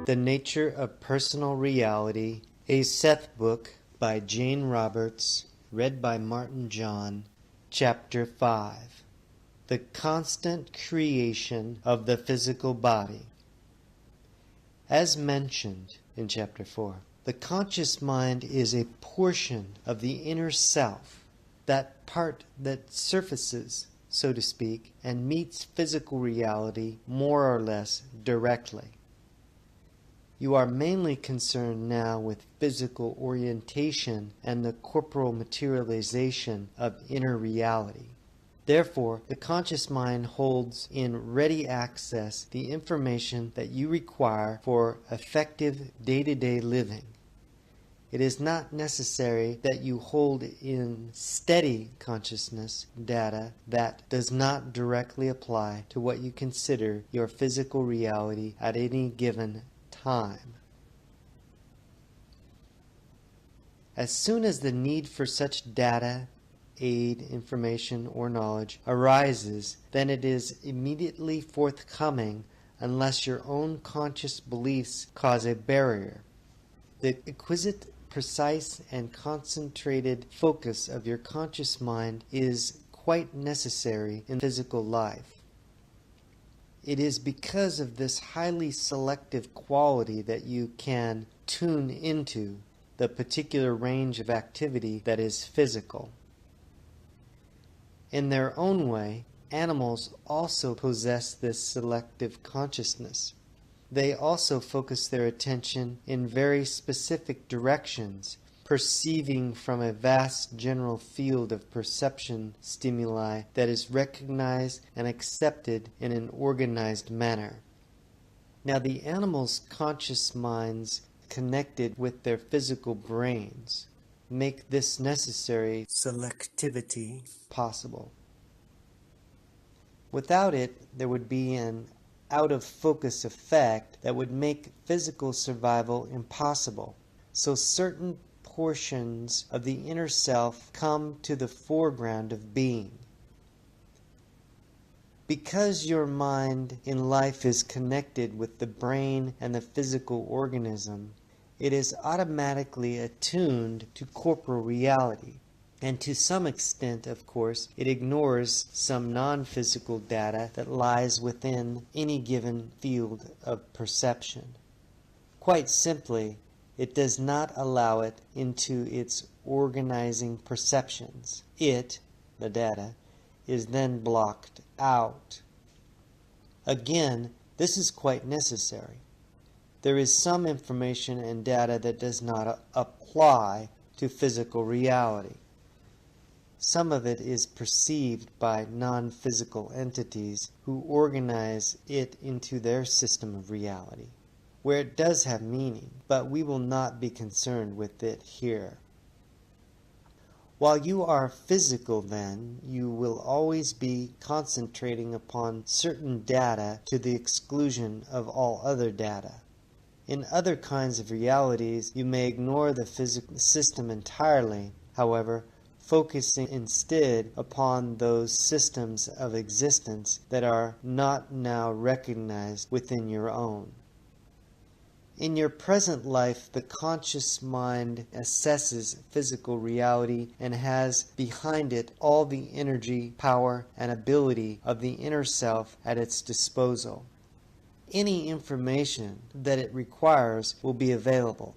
The Nature of Personal Reality, a Seth book by Jane Roberts, read by Martin John, Chapter 5. The Constant Creation of the Physical Body. As mentioned in Chapter 4, the conscious mind is a portion of the inner self, that part that surfaces, so to speak, and meets physical reality more or less directly. You are mainly concerned now with physical orientation and the corporal materialization of inner reality. Therefore, the conscious mind holds in ready access the information that you require for effective day-to-day living. It is not necessary that you hold in steady consciousness data that does not directly apply to what you consider your physical reality at any given time. As soon as the need for such data, aid, information, or knowledge arises, then it is immediately forthcoming unless your own conscious beliefs cause a barrier. The exquisite, precise, and concentrated focus of your conscious mind is quite necessary in physical life. It is because of this highly selective quality that you can tune into the particular range of activity that is physical. In their own way, animals also possess this selective consciousness. They also focus their attention in very specific directions, perceiving from a vast general field of perception stimuli that is recognized and accepted in an organized manner. Now, the animals' conscious minds connected with their physical brains make this necessary selectivity possible. Without it, there would be an out-of-focus effect that would make physical survival impossible. So certain portions of the inner self come to the foreground of being. Because your mind in life is connected with the brain and the physical organism, it is automatically attuned to corporal reality. And to some extent, of course, it ignores some non-physical data that lies within any given field of perception. Quite simply, it does not allow it into its organizing perceptions. It, the data, is then blocked out. Again, this is quite necessary. There is some information and data that does not apply to physical reality. Some of it is perceived by non-physical entities who organize it into their system of reality, where it does have meaning, but we will not be concerned with it here. While you are physical, then, you will always be concentrating upon certain data to the exclusion of all other data. In other kinds of realities, you may ignore the physical system entirely, however, focusing instead upon those systems of existence that are not now recognized within your own. In your present life, the conscious mind assesses physical reality and has behind it all the energy, power, and ability of the inner self at its disposal. Any information that it requires will be available.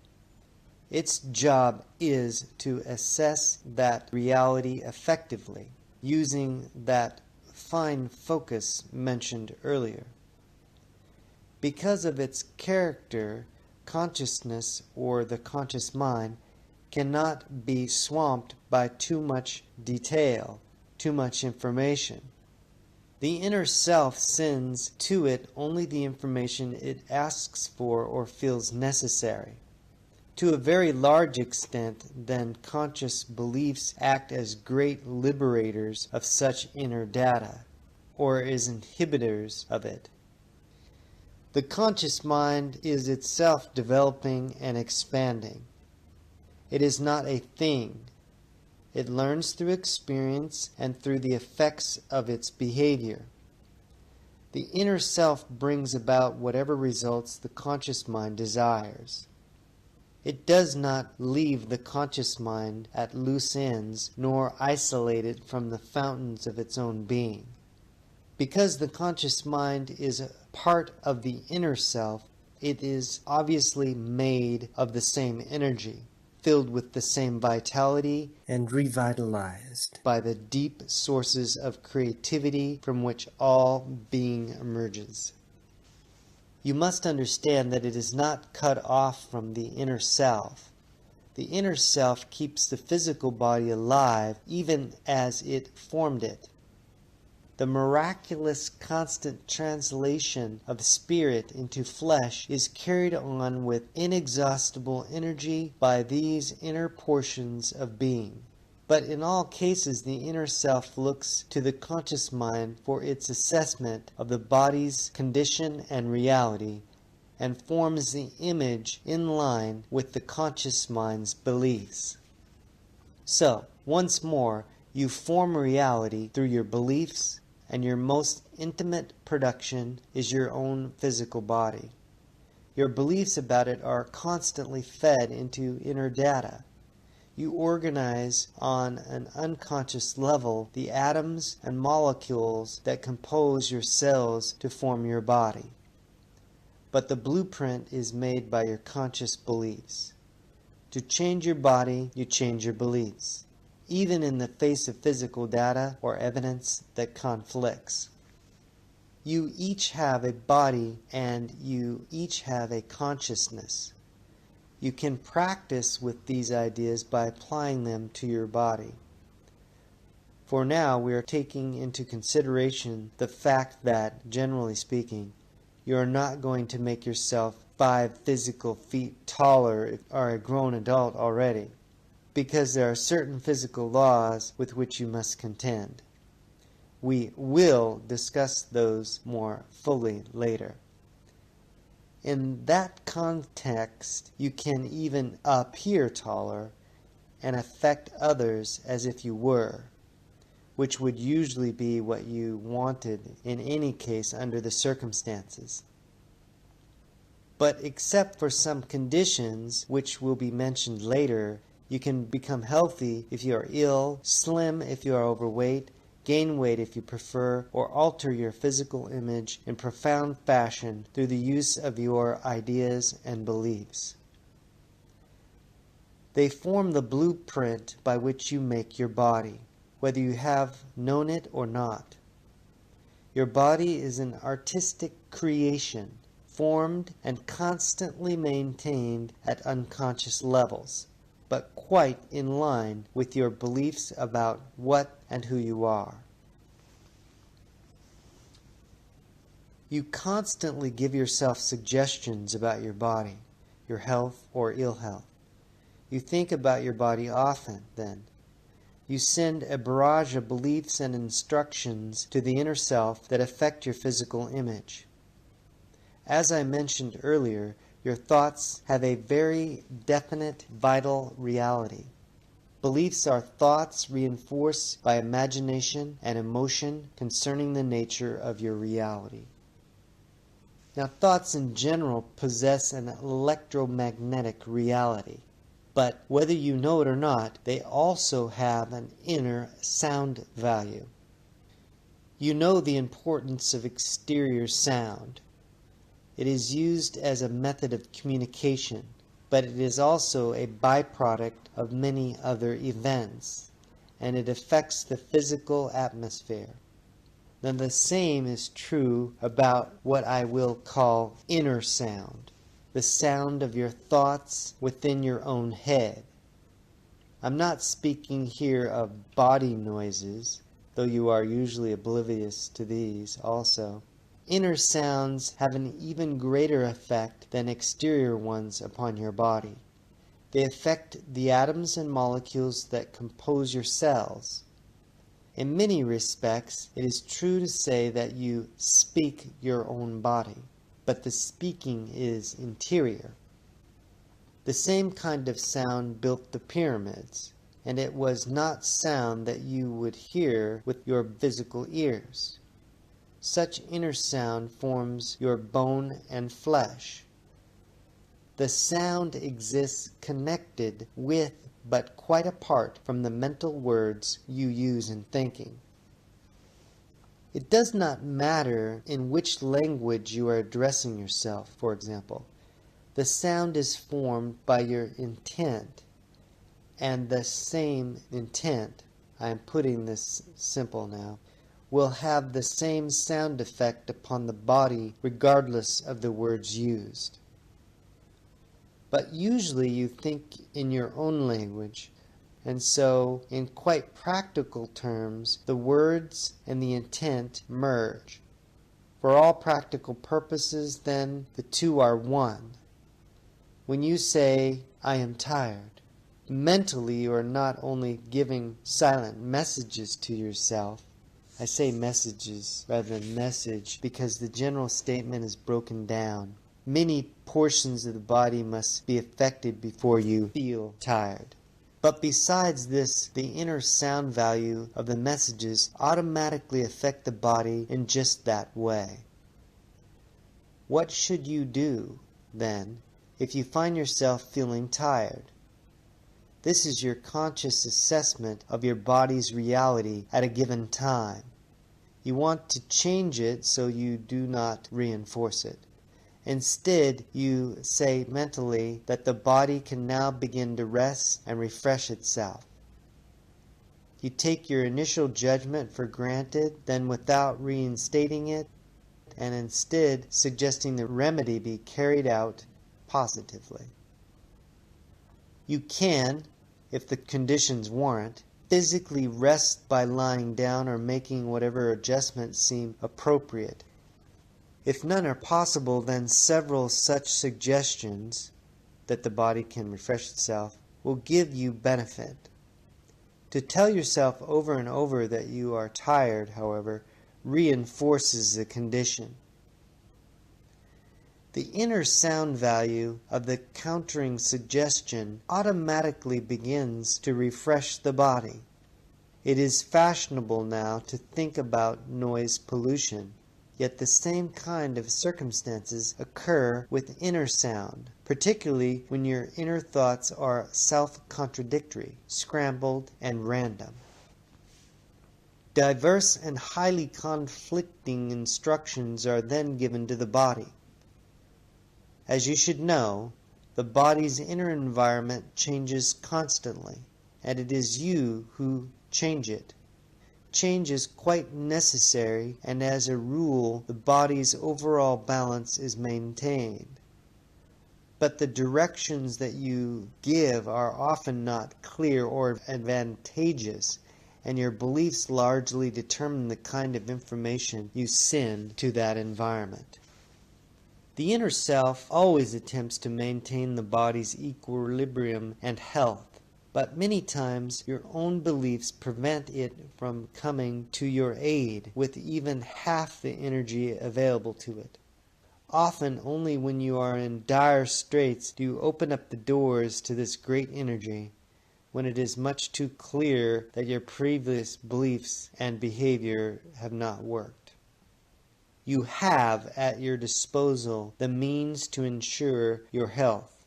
Its job is to assess that reality effectively, using that fine focus mentioned earlier. Because of its character, consciousness, or the conscious mind, cannot be swamped by too much detail, too much information. The inner self sends to it only the information it asks for or feels necessary. To a very large extent, then, conscious beliefs act as great liberators of such inner data, or as inhibitors of it. The conscious mind is itself developing and expanding. It is not a thing. It learns through experience and through the effects of its behavior. The inner self brings about whatever results the conscious mind desires. It does not leave the conscious mind at loose ends, nor isolate it from the fountains of its own being. Because the conscious mind is a part of the inner self, it is obviously made of the same energy, filled with the same vitality, and revitalized by the deep sources of creativity from which all being emerges. You must understand that it is not cut off from the inner self. The inner self keeps the physical body alive even as it formed it. The miraculous constant translation of spirit into flesh is carried on with inexhaustible energy by these inner portions of being. But in all cases, the inner self looks to the conscious mind for its assessment of the body's condition and reality, and forms the image in line with the conscious mind's beliefs. So, once more, you form reality through your beliefs, and your most intimate production is your own physical body. Your beliefs about it are constantly fed into inner data. You organize on an unconscious level the atoms and molecules that compose your cells to form your body. But the blueprint is made by your conscious beliefs. To change your body, you change your beliefs, even in the face of physical data or evidence that conflicts. You each have a body and you each have a consciousness. You can practice with these ideas by applying them to your body. For now, we are taking into consideration the fact that, generally speaking, you are not going to make yourself 5 physical feet taller if you are a grown adult already, because there are certain physical laws with which you must contend. We will discuss those more fully later. In that context, you can even appear taller and affect others as if you were, which would usually be what you wanted in any case under the circumstances. But except for some conditions, which will be mentioned later, you can become healthy if you are ill, slim if you are overweight, gain weight if you prefer, or alter your physical image in profound fashion through the use of your ideas and beliefs. They form the blueprint by which you make your body, whether you have known it or not. Your body is an artistic creation, formed and constantly maintained at unconscious levels, but quite in line with your beliefs about what and who you are. You constantly give yourself suggestions about your body, your health or ill health. You think about your body often, then. You send a barrage of beliefs and instructions to the inner self that affect your physical image. As I mentioned earlier, your thoughts have a very definite, vital reality. Beliefs are thoughts reinforced by imagination and emotion concerning the nature of your reality. Now, thoughts in general possess an electromagnetic reality, but whether you know it or not, they also have an inner sound value. You know the importance of exterior sound. It is used as a method of communication, but it is also a byproduct of many other events, and it affects the physical atmosphere. Now, the same is true about what I will call inner sound, the sound of your thoughts within your own head. I'm not speaking here of body noises, though you are usually oblivious to these also. Inner sounds have an even greater effect than exterior ones upon your body. They affect the atoms and molecules that compose your cells. In many respects, it is true to say that you speak your own body, but the speaking is interior. The same kind of sound built the pyramids, and it was not sound that you would hear with your physical ears. Such inner sound forms your bone and flesh. The sound exists connected with but quite apart from the mental words you use in thinking. It does not matter in which language you are addressing yourself, for example. The sound is formed by your intent, and the same intent, I am putting this simple now, will have the same sound effect upon the body regardless of the words used. But usually you think in your own language, and so in quite practical terms, the words and the intent merge. For all practical purposes, then, the two are one. When you say, "I am tired," mentally you are not only giving silent messages to yourself. I say messages rather than message because the general statement is broken down. Many portions of the body must be affected before you feel tired. But besides this, the inner sound value of the messages automatically affect the body in just that way. What should you do, then, if you find yourself feeling tired? This is your conscious assessment of your body's reality at a given time. You want to change it so you do not reinforce it. Instead, you say mentally that the body can now begin to rest and refresh itself. You take your initial judgment for granted, then without reinstating it, and instead suggesting the remedy be carried out positively. You can, if the conditions warrant, physically rest by lying down or making whatever adjustments seem appropriate. If none are possible, then several such suggestions that the body can refresh itself will give you benefit. To tell yourself over and over that you are tired, however, reinforces the condition. The inner sound value of the countering suggestion automatically begins to refresh the body. It is fashionable now to think about noise pollution. Yet the same kind of circumstances occur with inner sound, particularly when your inner thoughts are self-contradictory, scrambled, and random. Diverse and highly conflicting instructions are then given to the body. As you should know, the body's inner environment changes constantly, and it is you who change it. Change is quite necessary, and as a rule, the body's overall balance is maintained. But the directions that you give are often not clear or advantageous, and your beliefs largely determine the kind of information you send to that environment. The inner self always attempts to maintain the body's equilibrium and health. But many times your own beliefs prevent it from coming to your aid with even half the energy available to it. Often only when you are in dire straits do you open up the doors to this great energy, when it is much too clear that your previous beliefs and behavior have not worked. You have at your disposal the means to ensure your health.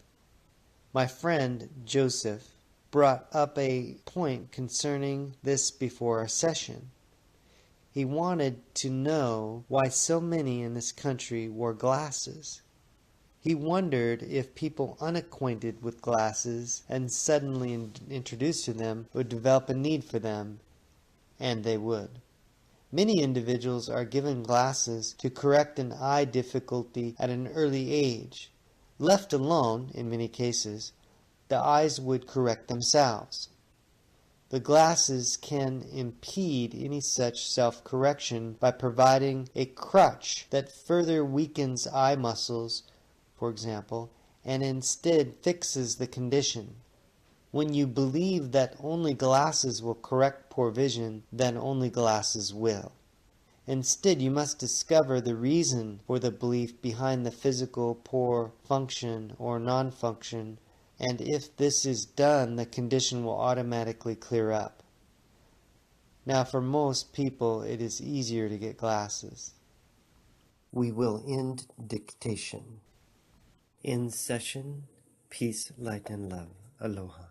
My friend Joseph brought up a point concerning this before our session. He wanted to know why so many in this country wore glasses. He wondered if people unacquainted with glasses and suddenly introduced to them would develop a need for them, and they would. Many individuals are given glasses to correct an eye difficulty at an early age. Left alone, in many cases, the eyes would correct themselves. The glasses can impede any such self-correction by providing a crutch that further weakens eye muscles, for example, and instead fixes the condition. When you believe that only glasses will correct poor vision, then only glasses will. Instead, you must discover the reason for the belief behind the physical poor function or non-function, and if this is done, the condition will automatically clear up. Now, for most people, it is easier to get glasses. We will end dictation. End session. Peace, light, and love. Aloha.